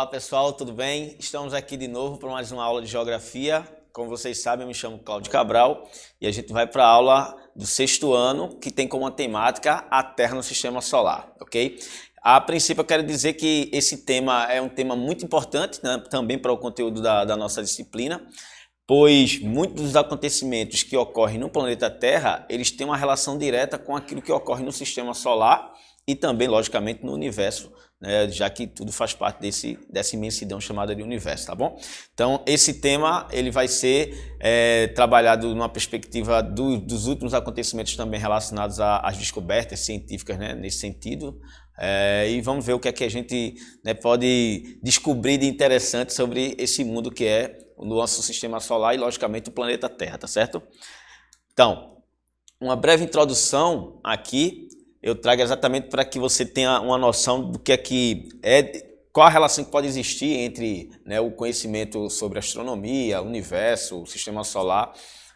Olá pessoal, tudo bem? Estamos aqui de novo para mais uma aula de Geografia. Como vocês sabem, eu me chamo Cláudio Cabral e a gente vai para a aula do 6º ano, que tem como temática a Terra no Sistema Solar, ok? A princípio eu quero dizer que esse tema é um tema muito importante, né, também para o conteúdo da nossa disciplina, pois muitos dos acontecimentos que ocorrem no planeta Terra, eles têm uma relação direta com aquilo que ocorre no Sistema Solar e também, logicamente, no universo, né, já que tudo faz parte dessa imensidão chamada de universo, tá bom? Então, esse tema ele vai ser trabalhado numa perspectiva dos últimos acontecimentos também relacionados às descobertas científicas, né, nesse sentido, e vamos ver o que é que a gente, né, pode descobrir de interessante sobre esse mundo que é o nosso Sistema Solar e, logicamente, o planeta Terra, tá certo? Então, uma breve introdução aqui eu trago exatamente para que você tenha uma noção do que é, qual a relação que pode existir entre, né, o conhecimento sobre astronomia, o universo, o Sistema Solar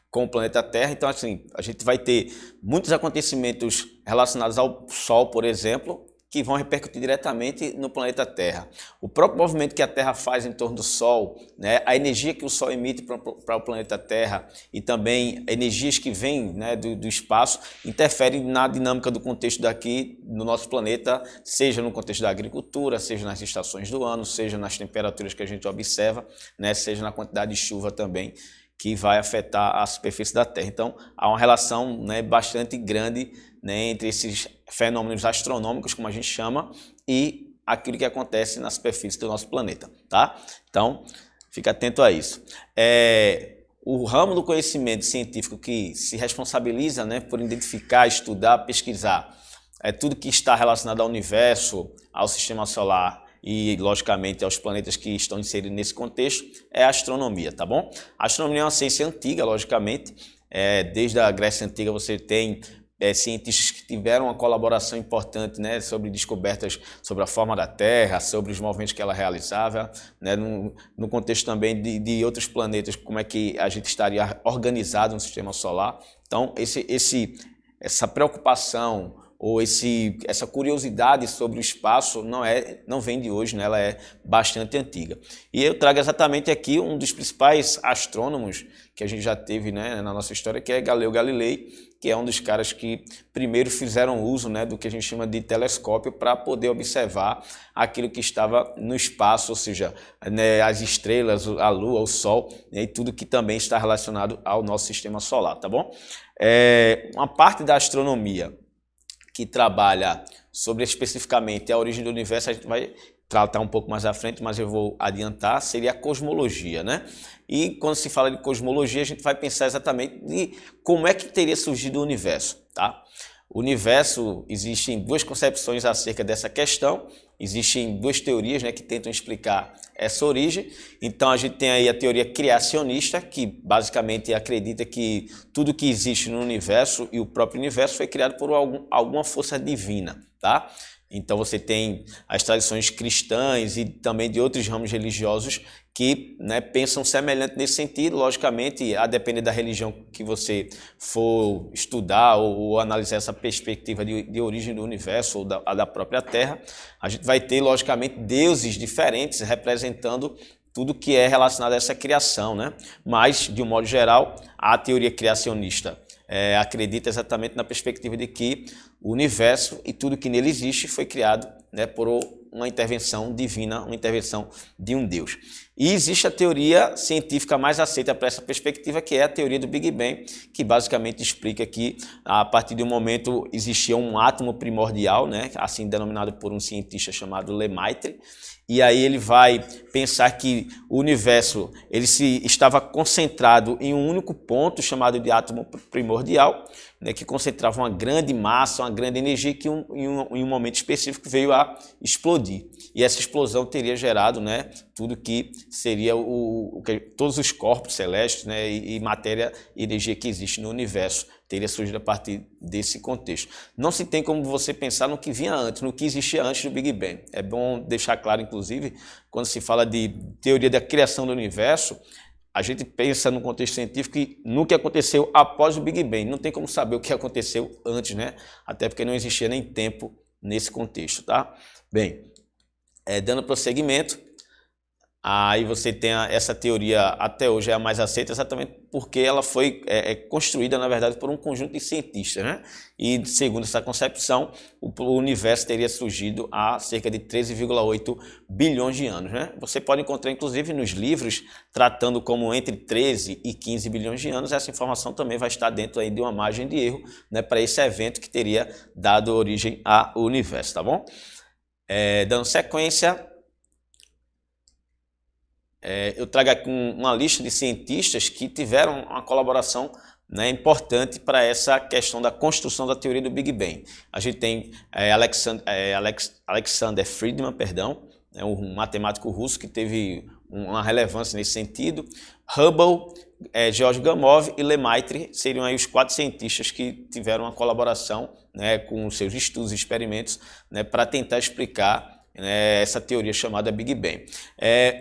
com o planeta Terra. Então, assim, a gente vai ter muitos acontecimentos relacionados ao Sol, por exemplo, que vão repercutir diretamente no planeta Terra. O próprio movimento que a Terra faz em torno do Sol, né, a energia que o Sol emite para o planeta Terra e também energias que vêm, né, do espaço, interferem na dinâmica do contexto daqui no nosso planeta, seja no contexto da agricultura, seja nas estações do ano, seja nas temperaturas que a gente observa, né, seja na quantidade de chuva também, que vai afetar a superfície da Terra. Então, há uma relação, né, bastante grande, né, entre esses fenômenos astronômicos, como a gente chama, e aquilo que acontece na superfície do nosso planeta, tá? Então, fica atento a isso. O ramo do conhecimento científico que se responsabiliza, né, por identificar, estudar, pesquisar tudo que está relacionado ao universo, ao sistema solar, e, logicamente, aos planetas que estão inseridos nesse contexto, é a astronomia, tá bom? A astronomia é uma ciência antiga, logicamente. Desde a Grécia Antiga você tem cientistas que tiveram uma colaboração importante, né, sobre descobertas sobre a forma da Terra, sobre os movimentos que ela realizava, né, no contexto também de outros planetas, como é que a gente estaria organizado no sistema solar. Então, essa preocupação ou essa curiosidade sobre o espaço não vem de hoje, né? Ela é bastante antiga. E eu trago exatamente aqui um dos principais astrônomos que a gente já teve, né, na nossa história, que é Galileu Galilei, que é um dos caras que primeiro fizeram uso, né, do que a gente chama de telescópio para poder observar aquilo que estava no espaço, ou seja, né, as estrelas, a Lua, o Sol, né, e tudo que também está relacionado ao nosso sistema solar, tá bom? Uma parte da astronomia que trabalha sobre especificamente a origem do universo, a gente vai tratar um pouco mais à frente, mas eu vou adiantar, seria a cosmologia, né? E quando se fala de cosmologia, a gente vai pensar exatamente de como é que teria surgido o universo, tá? O universo, existem duas concepções acerca dessa questão, existem duas teorias, né, que tentam explicar essa origem. Então a gente tem aí a teoria criacionista, que basicamente acredita que tudo que existe no universo e o próprio universo foi criado por alguma força divina, tá? Então você tem as tradições cristãs e também de outros ramos religiosos que, né, pensam semelhante nesse sentido. Logicamente, a depender da religião que você for estudar ou analisar essa perspectiva de origem do universo ou da própria Terra, a gente vai ter, logicamente, deuses diferentes representando tudo que é relacionado a essa criação, né? Mas, de um modo geral, a teoria criacionista acredita exatamente na perspectiva de que o universo e tudo que nele existe foi criado, né, por uma intervenção divina, uma intervenção de um Deus. E existe a teoria científica mais aceita para essa perspectiva, que é a teoria do Big Bang, que basicamente explica que a partir de um momento existia um átomo primordial, né, assim denominado por um cientista chamado Lemaitre, e aí ele vai pensar que o universo estava concentrado em um único ponto chamado de átomo primordial, né, que concentrava uma grande massa, uma grande energia que em um momento específico veio a explodir. E essa explosão teria gerado, né, tudo que seria todos os corpos celestes, né, e matéria e energia que existe no universo teria surgido a partir desse contexto. Não se tem como você pensar no que vinha antes, no que existia antes do Big Bang. É bom deixar claro, inclusive, quando se fala de teoria da criação do universo, a gente pensa no contexto científico e no que aconteceu após o Big Bang. Não tem como saber o que aconteceu antes, né? Até porque não existia nem tempo nesse contexto, tá? Bem, dando prosseguimento, Aí você tem essa teoria, até hoje é a mais aceita, exatamente porque ela foi construída, na verdade, por um conjunto de cientistas, né? E segundo essa concepção, o universo teria surgido há cerca de 13,8 bilhões de anos, né? Você pode encontrar, inclusive, nos livros, tratando como entre 13 e 15 bilhões de anos, essa informação também vai estar dentro aí de uma margem de erro, né, para esse evento que teria dado origem ao universo, tá bom? Dando sequência, eu trago aqui uma lista de cientistas que tiveram uma colaboração, né, importante para essa questão da construção da teoria do Big Bang. A gente tem Alexander Friedman, perdão, um matemático russo que teve uma relevância nesse sentido. Hubble, George Gamow e Lemaitre seriam aí os 4 cientistas que tiveram uma colaboração, né, com seus estudos e experimentos, né, para tentar explicar essa teoria chamada Big Bang.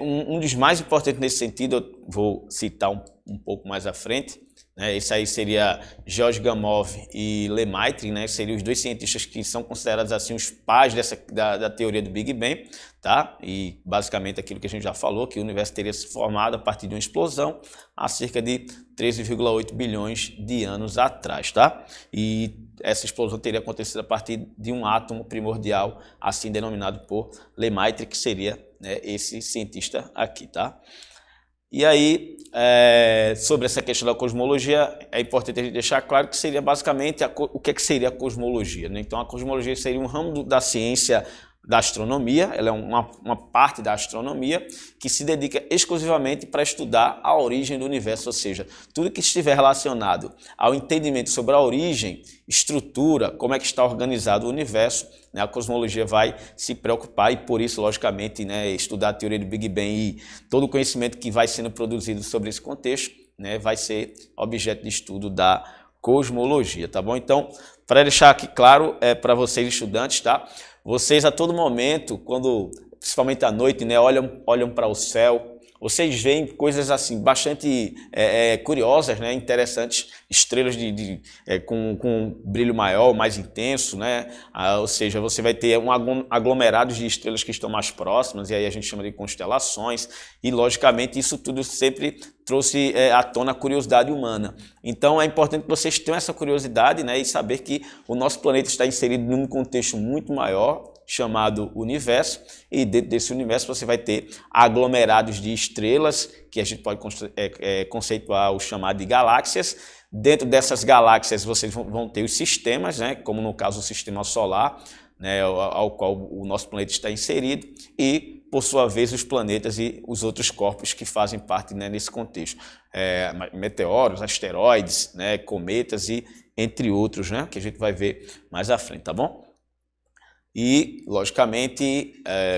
Um dos mais importantes nesse sentido, eu vou citar um pouco mais à frente, né? Esse aí seria George Gamow e Lemaitre, né? Seriam os 2 cientistas que são considerados assim os pais da teoria do Big Bang, tá? E basicamente aquilo que a gente já falou, que o universo teria se formado a partir de uma explosão há cerca de 13,8 bilhões de anos atrás, tá? E essa explosão teria acontecido a partir de um átomo primordial, assim denominado por Lemaitre, que seria, né, esse cientista aqui, tá? E aí, sobre essa questão da cosmologia, é importante a gente deixar claro que seria basicamente o que seria a cosmologia, né? Então, a cosmologia seria um ramo da ciência da astronomia, ela é uma parte da astronomia que se dedica exclusivamente para estudar a origem do universo, ou seja, tudo que estiver relacionado ao entendimento sobre a origem, estrutura, como é que está organizado o universo, né, a cosmologia vai se preocupar e por isso, logicamente, né, estudar a teoria do Big Bang e todo o conhecimento que vai sendo produzido sobre esse contexto, né, vai ser objeto de estudo da cosmologia, tá bom? Então, para deixar aqui claro para vocês estudantes, tá? Vocês a todo momento, quando, principalmente à noite, né, olham para o céu, vocês veem coisas assim bastante curiosas, né, interessantes, estrelas com um brilho maior, mais intenso, né? Ou seja, você vai ter aglomerados de estrelas que estão mais próximas, e aí a gente chama de constelações, e logicamente isso tudo sempre trouxe à tona a curiosidade humana. Então é importante que vocês tenham essa curiosidade, né, e saber que o nosso planeta está inserido num contexto muito maior, chamado universo, e dentro desse universo você vai ter aglomerados de estrelas, que a gente pode conceituar o chamado de galáxias. Dentro dessas galáxias vocês vão ter os sistemas, né, como no caso o sistema solar, né, ao qual o nosso planeta está inserido, e por sua vez os planetas e os outros corpos que fazem parte, né, nesse contexto. Meteoros, asteroides, né, cometas e entre outros, né, que a gente vai ver mais à frente, tá bom? E, logicamente,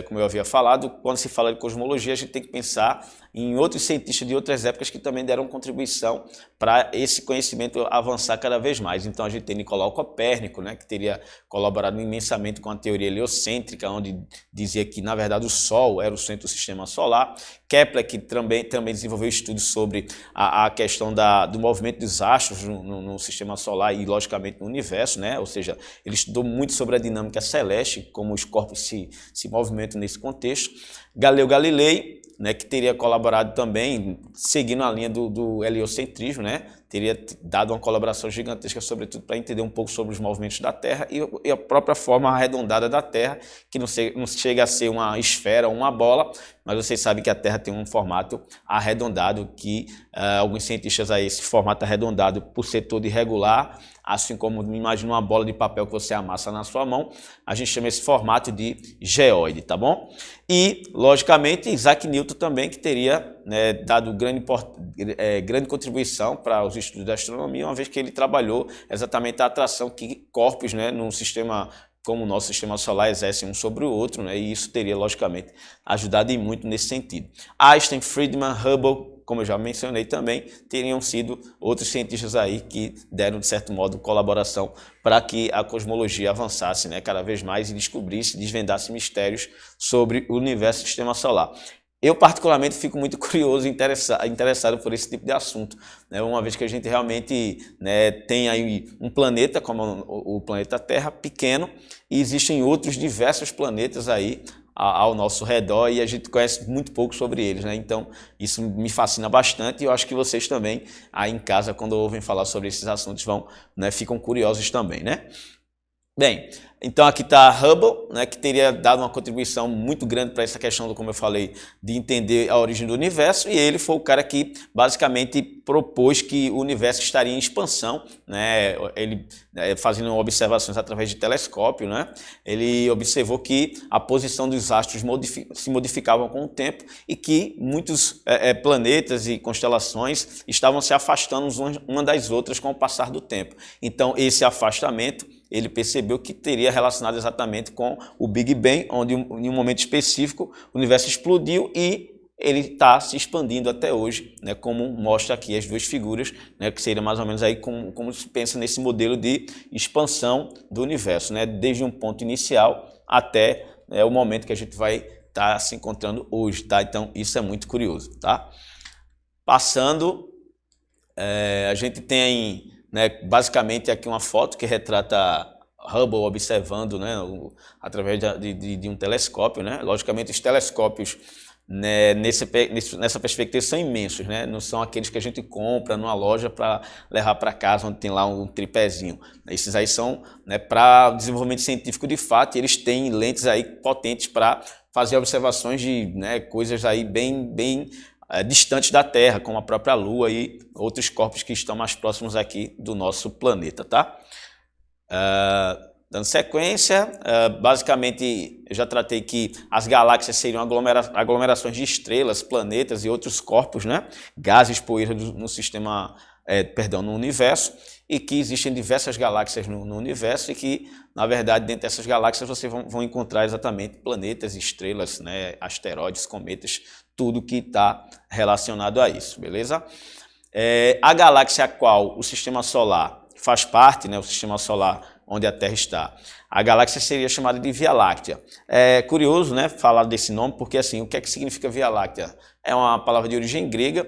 como eu havia falado, quando se fala de cosmologia, a gente tem que pensar em outros cientistas de outras épocas que também deram contribuição para esse conhecimento avançar cada vez mais. Então, a gente tem Nicolau Copérnico, né, que teria colaborado imensamente com a teoria heliocêntrica, onde dizia que, na verdade, o Sol era o centro do sistema solar. Kepler, que também desenvolveu estudos sobre a questão do movimento dos astros no sistema solar e, logicamente, no universo, né? Ou seja, ele estudou muito sobre a dinâmica celeste, como os corpos se movimentam nesse contexto. Galileu Galilei, né, que teria colaborado também, seguindo a linha do heliocentrismo, né, teria dado uma colaboração gigantesca, sobretudo para entender um pouco sobre os movimentos da Terra e a própria forma arredondada da Terra, que não chega a ser uma esfera ou uma bola, mas vocês sabem que a Terra tem um formato arredondado, que alguns cientistas aí, esse formato arredondado, por ser todo irregular, assim como imagina uma bola de papel que você amassa na sua mão, a gente chama esse formato de geóide, tá bom? E, logicamente, Isaac Newton também, que teria, né, dado grande contribuição para os estudos da astronomia, uma vez que ele trabalhou exatamente a atração que corpos, né, num sistema como o nosso sistema solar exercem um sobre o outro, né, e isso teria, logicamente, ajudado e muito nesse sentido. Einstein, Friedman, Hubble, como eu já mencionei também, teriam sido outros cientistas aí que deram, de certo modo, colaboração para que a cosmologia avançasse, né, cada vez mais e desvendasse mistérios sobre o universo e o sistema solar. Eu, particularmente, fico muito curioso e interessado por esse tipo de assunto, né? Uma vez que a gente realmente, né, tem aí um planeta, como o planeta Terra, pequeno, e existem outros diversos planetas aí ao nosso redor e a gente conhece muito pouco sobre eles, né? Então isso me fascina bastante e eu acho que vocês também aí em casa, quando ouvem falar sobre esses assuntos, ficam curiosos também, né? Bem, então aqui está Hubble, né, que teria dado uma contribuição muito grande para essa questão, como eu falei, de entender a origem do universo, e ele foi o cara que basicamente propôs que o universo estaria em expansão, né, ele fazendo observações através de telescópio, né, ele observou que a posição dos astros se modificavam com o tempo e que muitos planetas e constelações estavam se afastando uma das outras com o passar do tempo. Então esse afastamento ele percebeu que teria relacionado exatamente com o Big Bang, onde em um momento específico o universo explodiu e ele está se expandindo até hoje, né, como mostra aqui as duas figuras, né, que seria mais ou menos aí como se pensa nesse modelo de expansão do universo, né, desde um ponto inicial até o momento que a gente vai estar se encontrando hoje, tá? Então isso é muito curioso, tá? Passando, a gente tem, né, basicamente aqui uma foto que retrata Hubble observando, né, através de um telescópio, né? Logicamente os telescópios, né, nessa perspectiva são imensos, né? Não são aqueles que a gente compra numa loja para levar para casa, onde tem lá um tripézinho. Esses aí são, né, para desenvolvimento científico de fato, e eles têm lentes aí potentes para fazer observações de, né, coisas aí bem distantes da Terra, como a própria Lua e outros corpos que estão mais próximos aqui do nosso planeta, tá? Dando sequência, basicamente eu já tratei que as galáxias seriam aglomerações de estrelas, planetas e outros corpos, né? Gases, poeiras no sistema, no universo, e que existem diversas galáxias no universo e que, na verdade, dentro dessas galáxias vocês vão encontrar exatamente planetas, estrelas, né? Asteroides, cometas, tudo que está relacionado a isso, beleza? A galáxia a qual o sistema solar faz parte, né, o sistema solar onde a Terra está, a galáxia seria chamada de Via Láctea. É curioso, né, falar desse nome, porque assim, o que é que significa Via Láctea? É uma palavra de origem grega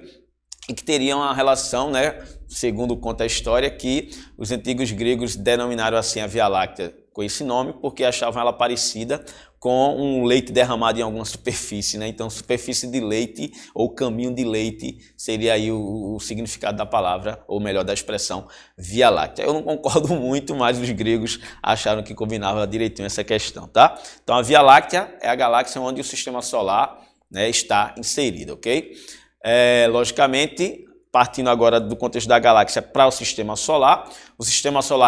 e que teria uma relação, né, segundo conta a história, que os antigos gregos denominaram assim a Via Láctea com esse nome porque achavam ela parecida com um leite derramado em alguma superfície, né? Então, superfície de leite ou caminho de leite seria aí o significado da palavra, ou melhor, da expressão Via Láctea. Eu não concordo muito, mas os gregos acharam que combinava direitinho essa questão, tá? Então, a Via Láctea é a galáxia onde o sistema solar, né, está inserido, ok? Logicamente, partindo agora do contexto da galáxia para o sistema solar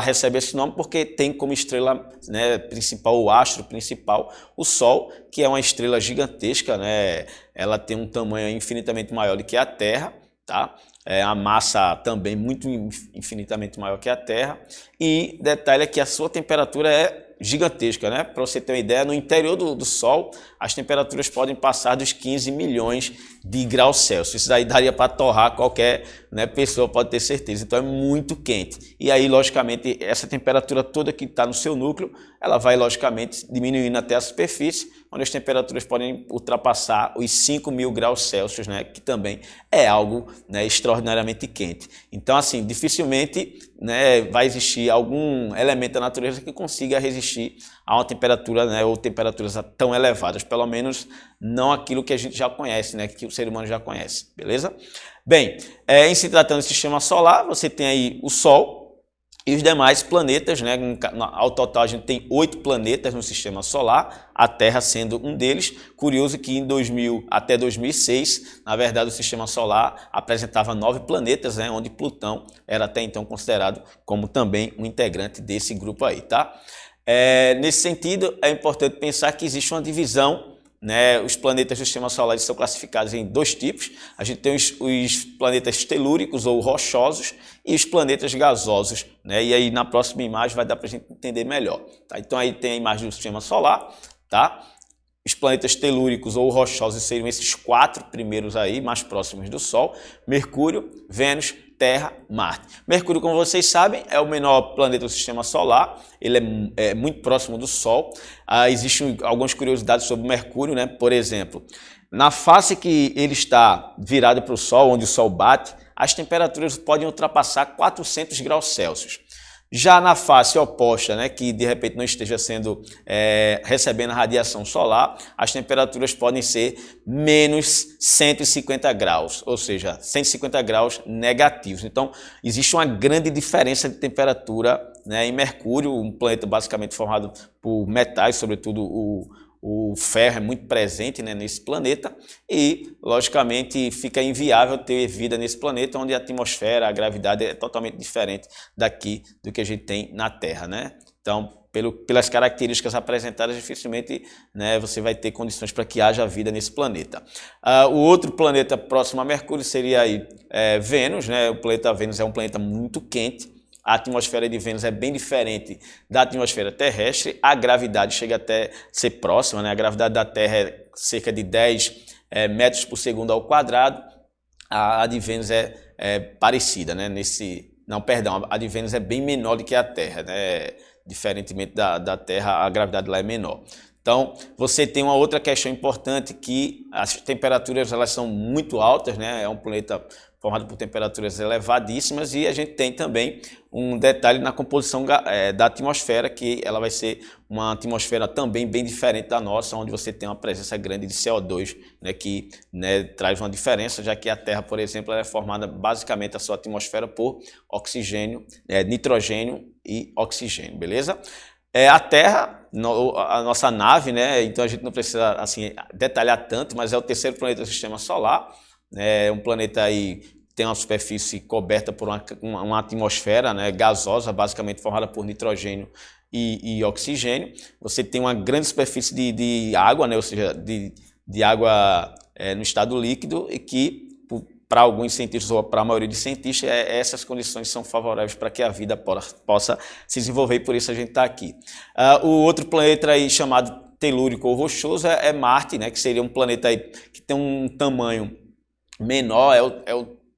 recebe esse nome porque tem como estrela, né, principal, o astro principal, o Sol, que é uma estrela gigantesca, né? Ela tem um tamanho infinitamente maior do que a Terra, tá? A massa também muito infinitamente maior que a Terra, e detalhe é que a sua temperatura é gigantesca, né? Para você ter uma ideia, no interior do Sol, as temperaturas podem passar dos 15 milhões de graus Celsius. Isso aí daria para torrar qualquer, né, pessoa, pode ter certeza. Então é muito quente. E aí, logicamente, essa temperatura toda que está no seu núcleo, ela vai, logicamente, diminuindo até a superfície, onde as temperaturas podem ultrapassar os 5.000 graus Celsius, né, que também é algo, né, extraordinariamente quente. Então, assim, dificilmente, né, vai existir algum elemento da natureza que consiga resistir a uma temperatura, né, ou temperaturas tão elevadas, pelo menos não aquilo que a gente já conhece, né, que o ser humano já conhece, beleza? Bem, em se tratando do sistema solar, você tem aí o Sol e os demais planetas, né? Ao total a gente tem 8 planetas no sistema solar, a Terra sendo um deles. Curioso que em 2000 até 2006, na verdade o sistema solar apresentava 9 planetas, né? Onde Plutão era até então considerado como também um integrante desse grupo aí, tá? Nesse sentido, é importante pensar que existe uma divisão, né? Os planetas do sistema solar são classificados em 2 tipos. A gente tem os planetas telúricos ou rochosos e os planetas gasosos, né? E aí na próxima imagem vai dar para a gente entender melhor, tá? Então aí tem a imagem do sistema solar, tá? Os planetas telúricos ou rochosos seriam esses 4 primeiros aí, mais próximos do Sol: Mercúrio, Vênus, Terra, Marte. Mercúrio, como vocês sabem, é o menor planeta do sistema solar, ele é muito próximo do Sol. Existem algumas curiosidades sobre Mercúrio, né? Por exemplo, na face que ele está virado para o Sol, onde o Sol bate, as temperaturas podem ultrapassar 400 graus Celsius. Já na face oposta, né, que de repente não esteja sendo recebendo a radiação solar, as temperaturas podem ser menos 150 graus, ou seja, 150 graus negativos. Então, existe uma grande diferença de temperatura, né, em Mercúrio, um planeta basicamente formado por metais, sobretudo o ferro é muito presente, né, nesse planeta e, logicamente, fica inviável ter vida nesse planeta onde a atmosfera, a gravidade é totalmente diferente daqui do que a gente tem na Terra, né? Então, pelas características apresentadas, dificilmente, né, você vai ter condições para que haja vida nesse planeta. O outro planeta próximo a Mercúrio seria aí, Vênus, né? O planeta Vênus é um planeta muito quente. A atmosfera de Vênus é bem diferente da atmosfera terrestre, a gravidade chega até ser próxima, né? A gravidade da Terra é cerca de 10 metros por segundo ao quadrado, a de Vênus é parecida, né? Não, perdão, a de Vênus é bem menor do que a Terra, né? Diferentemente da Terra, a gravidade lá é menor. Então, você tem uma outra questão importante que as temperaturas elas são muito altas, né? É um planeta formado por temperaturas elevadíssimas e a gente tem também um detalhe na composição da atmosfera, que ela vai ser uma atmosfera também bem diferente da nossa, onde você tem uma presença grande de CO2, né, que, né, traz uma diferença, já que a Terra, por exemplo, ela é formada basicamente a sua atmosfera por oxigênio, nitrogênio e oxigênio, beleza? A Terra, a nossa nave, né, então a gente não precisa assim, detalhar tanto, mas é o terceiro planeta do Sistema Solar, é um planeta aí tem uma superfície coberta por uma atmosfera, né, gasosa, basicamente formada por nitrogênio e oxigênio. Você tem uma grande superfície de água, né, ou seja, de água no estado líquido e que, para alguns cientistas ou para a maioria dos cientistas, essas condições são favoráveis para que a vida possa se desenvolver e por isso a gente está aqui. O outro planeta aí chamado telúrico ou rochoso é Marte, né, que seria um planeta aí que tem um tamanho menor,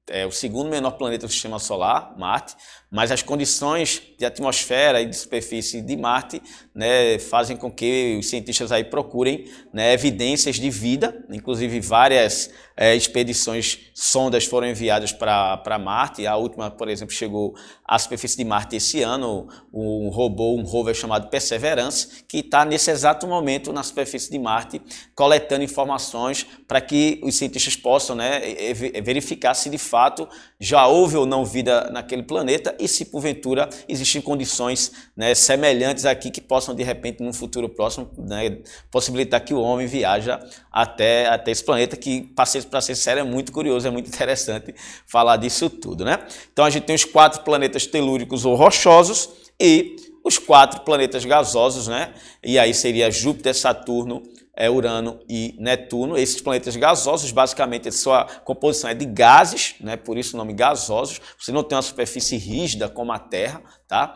é o segundo menor planeta do Sistema Solar, Marte, mas as condições de atmosfera e de superfície de Marte, né, fazem com que os cientistas aí procurem, né, evidências de vida, inclusive várias expedições, sondas foram enviadas para Marte. A última, por exemplo, chegou à superfície de Marte esse ano, um rover chamado Perseverance, que está nesse exato momento na superfície de Marte, coletando informações para que os cientistas possam, né, verificar se de fato já houve ou não vida naquele planeta e se porventura existem condições, né, semelhantes aqui que possam de repente num futuro próximo, né, possibilitar que o homem viaja até esse planeta, que para ser sério é muito curioso, é muito interessante falar disso tudo, né? Então a gente tem os 4 planetas telúricos ou rochosos e os 4 planetas gasosos, né? E aí seria Júpiter, Saturno, Urano e Netuno. Esses planetas gasosos, basicamente, a sua composição é de gases, né? Por isso o nome gasosos. Você não tem uma superfície rígida como a Terra, tá?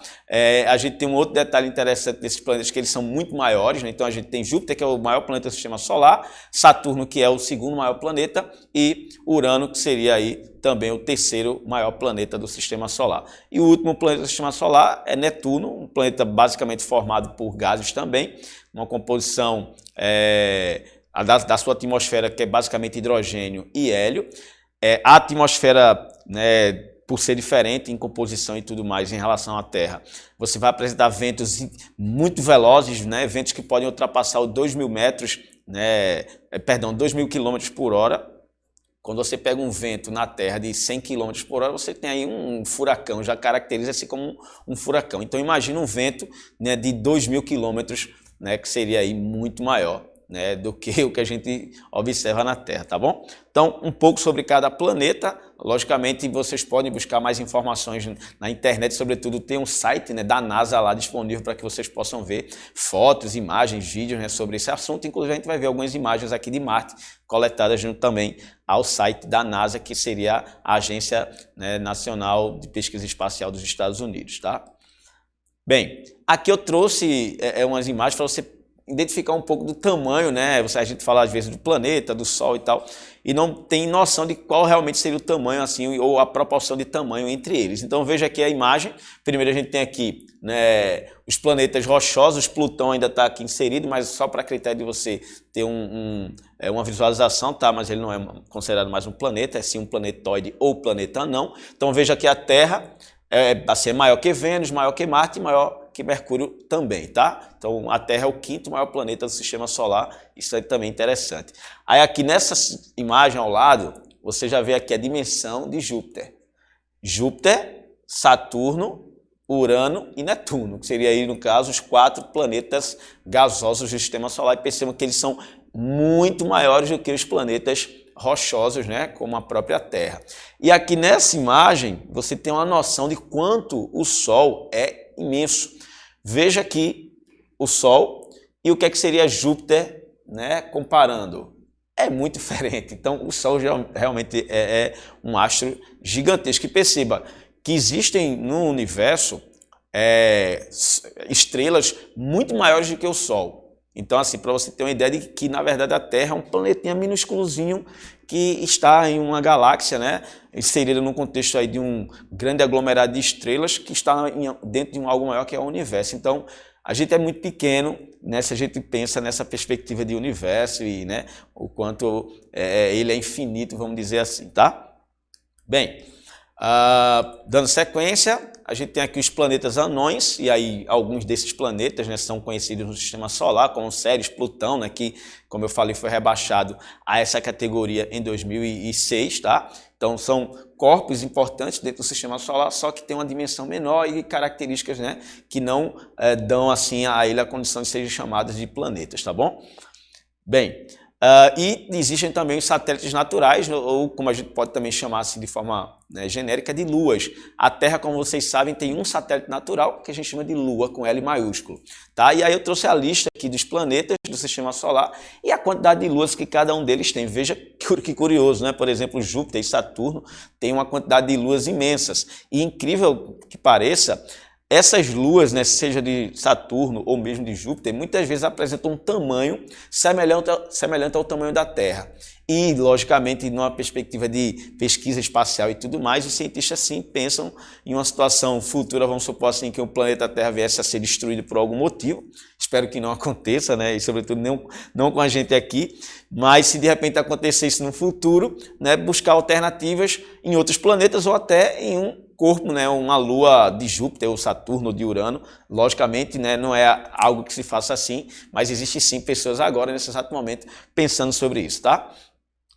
A gente tem um outro detalhe interessante desses planetas, que eles são muito maiores, né? Então a gente tem Júpiter, que é o maior planeta do Sistema Solar, Saturno, que é o segundo maior planeta, e Urano, que seria aí também o terceiro maior planeta do Sistema Solar. E o último planeta do Sistema Solar é Netuno, um planeta basicamente formado por gases também, uma composição da sua atmosfera, que é basicamente hidrogênio e hélio. A atmosfera, né, por ser diferente em composição e tudo mais em relação à Terra, você vai apresentar ventos muito velozes, né, ventos que podem ultrapassar os 2.000 metros, né, 2.000 quilômetros por hora. Quando você pega um vento na Terra de 100 km por hora, você tem aí um furacão, já caracteriza-se como um furacão. Então imagina um vento, né, de 2.000 quilômetros, né, que seria aí muito maior, né, do que o que a gente observa na Terra, tá bom? Então, um pouco sobre cada planeta. Logicamente, vocês podem buscar mais informações na internet, sobretudo tem um site, né, da NASA lá disponível para que vocês possam ver fotos, imagens, vídeos, né, sobre esse assunto. Inclusive, a gente vai ver algumas imagens aqui de Marte, coletadas junto também ao site da NASA, que seria a Agência, né, Nacional de Pesquisa Espacial dos Estados Unidos, tá? Bem, aqui eu trouxe umas imagens para você identificar um pouco do tamanho, né? A gente fala às vezes do planeta, do Sol e tal, e não tem noção de qual realmente seria o tamanho, assim, ou a proporção de tamanho entre eles. Então veja aqui a imagem. Primeiro a gente tem aqui, né, os planetas rochosos. Plutão ainda está aqui inserido, mas só para critério de você ter uma visualização, tá? Mas ele não é considerado mais um planeta, é sim um planetóide ou planeta anão. Então veja aqui a Terra. assim, é maior que Vênus, maior que Marte e maior que Mercúrio também, tá? Então a Terra é o quinto maior planeta do sistema solar, isso aí também é interessante. Aí aqui nessa imagem ao lado, você já vê aqui a dimensão de Júpiter. Júpiter, Saturno, Urano e Netuno, que seria aí no caso os 4 planetas gasosos do sistema solar, e percebam que eles são muito maiores do que os planetas rochosos, né, como a própria Terra. E aqui nessa imagem você tem uma noção de quanto o Sol é imenso. Veja aqui o Sol e o que é que seria Júpiter, né, comparando. É muito diferente. Então o Sol realmente é um astro gigantesco. E perceba que existem no universo estrelas muito maiores do que o Sol. Então, assim, para você ter uma ideia de que, na verdade, a Terra é um planetinha minúsculozinho que está em uma galáxia, né? Inserido num contexto aí de um grande aglomerado de estrelas que está dentro de algo maior que é o universo. Então, a gente é muito pequeno, né? Se a gente pensa nessa perspectiva de universo e, né, o quanto ele é infinito, vamos dizer assim, tá? Bem, dando sequência, a gente tem aqui os planetas anões, e aí alguns desses planetas, né, são conhecidos no sistema solar, como Ceres, Plutão, né, que, como eu falei, foi rebaixado a essa categoria em 2006, tá? Então são corpos importantes dentro do sistema solar, só que tem uma dimensão menor e características, né, que não dão assim a ele a condição de serem chamados de planetas, tá bom? Bem, e existem também os satélites naturais, ou como a gente pode também chamar assim de forma, né, genérica, de luas. A Terra, como vocês sabem, tem um satélite natural que a gente chama de Lua, com L maiúsculo. Tá? E aí eu trouxe a lista aqui dos planetas do sistema solar e a quantidade de luas que cada um deles tem. Veja que curioso, né? Por exemplo, Júpiter e Saturno têm uma quantidade de luas imensas. E incrível que pareça, essas luas, né, seja de Saturno ou mesmo de Júpiter, muitas vezes apresentam um tamanho semelhante ao tamanho da Terra. E, logicamente, numa perspectiva de pesquisa espacial e tudo mais, os cientistas sim pensam em uma situação futura, vamos supor assim, que o planeta Terra viesse a ser destruído por algum motivo. Espero que não aconteça, né, e sobretudo não com a gente aqui, mas se de repente acontecer isso no futuro, né, buscar alternativas em outros planetas ou até em um corpo, né, uma lua de Júpiter ou Saturno ou de Urano. Logicamente, né, não é algo que se faça assim, mas existe sim pessoas agora, nesse exato momento, pensando sobre isso, tá?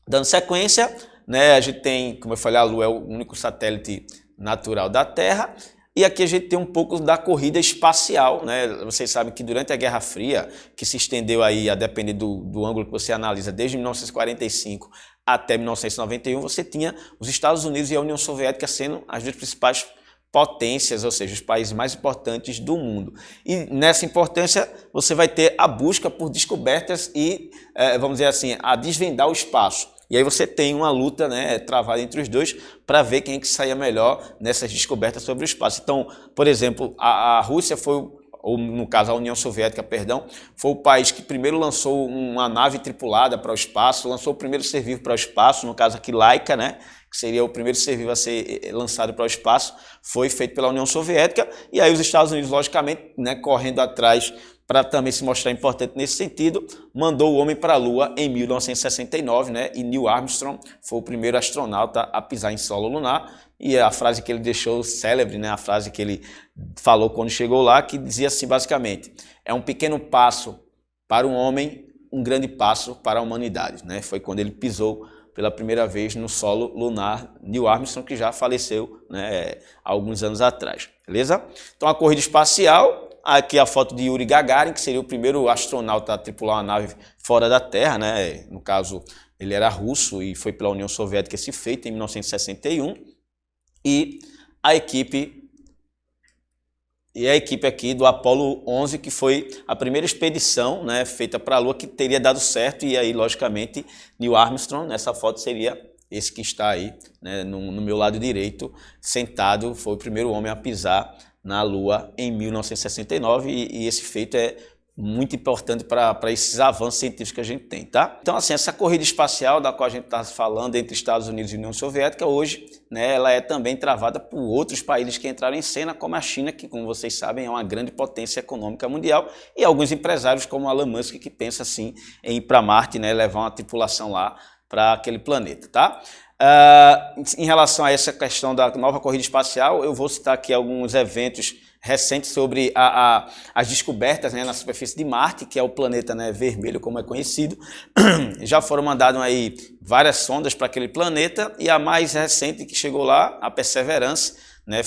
Dando sequência, né, a gente tem, como eu falei, a Lua é o único satélite natural da Terra, e aqui a gente tem um pouco da corrida espacial, né? Vocês sabem que durante a Guerra Fria, que se estendeu aí, a depender do ângulo que você analisa, desde 1945 até 1991, você tinha os Estados Unidos e a União Soviética sendo as duas principais potências, ou seja, os países mais importantes do mundo. E nessa importância você vai ter a busca por descobertas e, vamos dizer assim, a desvendar o espaço. E aí você tem uma luta, né, travada entre os dois para ver quem é que saia melhor nessas descobertas sobre o espaço. Então, por exemplo, a Rússia foi, ou no caso a União Soviética, perdão, foi o país que primeiro lançou uma nave tripulada para o espaço, lançou o primeiro ser vivo para o espaço, no caso aqui Laika, né, que seria o primeiro ser vivo a ser lançado para o espaço, foi feito pela União Soviética, e aí os Estados Unidos, logicamente, né, correndo atrás para também se mostrar importante nesse sentido, mandou o homem para a Lua em 1969, né? E Neil Armstrong foi o primeiro astronauta a pisar em solo lunar. E a frase que ele deixou célebre, né? A frase que ele falou quando chegou lá, que dizia assim basicamente: é um pequeno passo para um homem, um grande passo para a humanidade, né? Foi quando ele pisou pela primeira vez no solo lunar, Neil Armstrong, que já faleceu, né, há alguns anos atrás, beleza? Então a corrida espacial. Aqui a foto de Yuri Gagarin, que seria o primeiro astronauta a tripular uma nave fora da Terra, né? No caso, ele era russo e foi pela União Soviética esse feito em 1961. E a equipe aqui do Apollo 11, que foi a primeira expedição, né, feita para a Lua, que teria dado certo. E aí, logicamente, Neil Armstrong, nessa foto, seria esse que está aí, né, no meu lado direito, sentado, foi o primeiro homem a pisar na Lua em 1969, e esse feito é muito importante para esses avanços científicos que a gente tem, tá? Então, assim, essa corrida espacial da qual a gente está falando entre Estados Unidos e União Soviética, hoje, né, ela é também travada por outros países que entraram em cena, como a China, que, como vocês sabem, é uma grande potência econômica mundial, e alguns empresários como Elon Musk, que pensa, assim, em ir para Marte, né, levar uma tripulação lá para aquele planeta, tá? Em relação a essa questão da nova corrida espacial, eu vou citar aqui alguns eventos recentes sobre as descobertas, né, na superfície de Marte, que é o planeta, né, vermelho, como é conhecido. Já foram mandadas aí várias sondas para aquele planeta, e a mais recente que chegou lá, a Perseverance, né,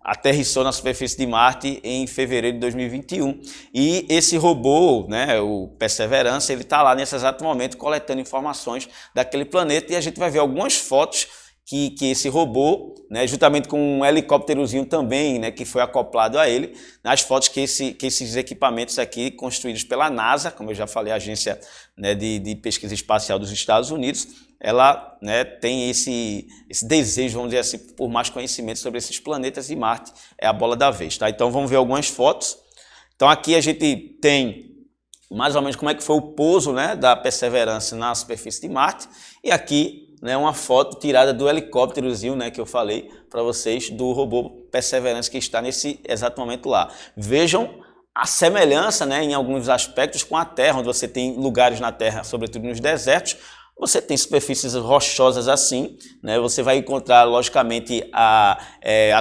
aterrissou na superfície de Marte em fevereiro de 2021. E esse robô, né, o Perseverance, ele está lá nesse exato momento coletando informações daquele planeta, e a gente vai ver algumas fotos que esse robô, né, juntamente com um helicópterozinho também, né, que foi acoplado a ele, nas fotos que esses equipamentos aqui, construídos pela NASA, como eu já falei, a agência, né, de pesquisa espacial dos Estados Unidos, ela, né, tem esse desejo, vamos dizer assim, por mais conhecimento sobre esses planetas, e Marte é a bola da vez, tá? Então vamos ver algumas fotos. Então aqui a gente tem mais ou menos como é que foi o pouso, né, da Perseverance na superfície de Marte, e aqui, né, uma foto tirada do helicópterozinho, né, que eu falei para vocês, do robô Perseverance que está nesse exato momento lá. Vejam a semelhança, né, em alguns aspectos com a Terra, onde você tem lugares na Terra, sobretudo nos desertos, você tem superfícies rochosas assim, né? Você vai encontrar, logicamente, a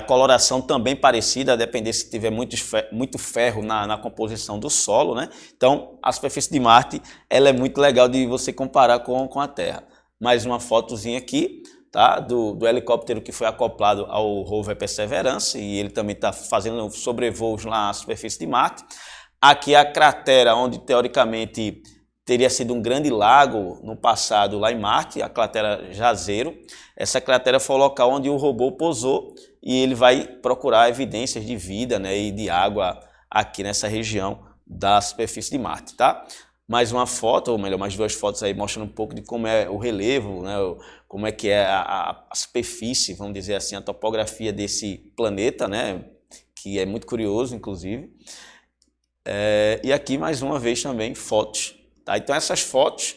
coloração também parecida, a depender se tiver muito ferro na composição do solo, né? Então, a superfície de Marte, ela é muito legal de você comparar com a Terra. Mais uma fotozinha aqui, tá? Do helicóptero que foi acoplado ao rover Perseverance, e ele também está fazendo sobrevoos na superfície de Marte. Aqui a cratera onde, teoricamente, teria sido um grande lago no passado lá em Marte, a cratera Jazero. Essa cratera foi o local onde o robô pousou, e ele vai procurar evidências de vida, né, e de água aqui nessa região da superfície de Marte, tá? Mais uma foto, ou melhor, mais duas fotos aí mostrando um pouco de como é o relevo, né, como é que é a superfície, vamos dizer assim, a topografia desse planeta, né, que é muito curioso, inclusive. E aqui, mais uma vez, também fotos. Tá? Então essas fotos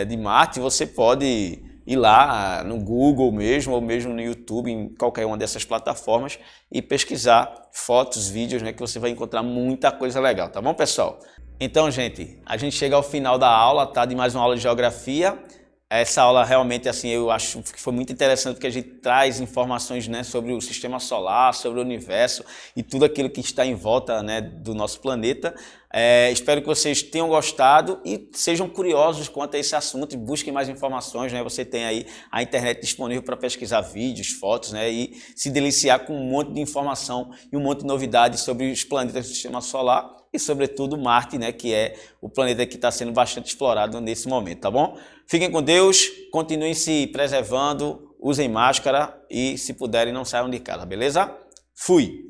de Marte você pode ir lá no Google mesmo, ou mesmo no YouTube, em qualquer uma dessas plataformas, e pesquisar fotos, vídeos, né, que você vai encontrar muita coisa legal, tá bom, pessoal? Então, gente, a gente chega ao final da aula, tá, de mais uma aula de geografia. Essa aula realmente, assim, eu acho que foi muito interessante, porque a gente traz informações, né, sobre o sistema solar, sobre o universo e tudo aquilo que está em volta, né, do nosso planeta. Espero que vocês tenham gostado e sejam curiosos quanto a esse assunto e busquem mais informações, né? Você tem aí a internet disponível para pesquisar vídeos, fotos, né, e se deliciar com um monte de informação e um monte de novidades sobre os planetas do sistema solar e, sobretudo, Marte, né, que é o planeta que está sendo bastante explorado nesse momento, tá bom? Fiquem com Deus, continuem se preservando, usem máscara e, se puderem, não saiam de casa, beleza? Fui!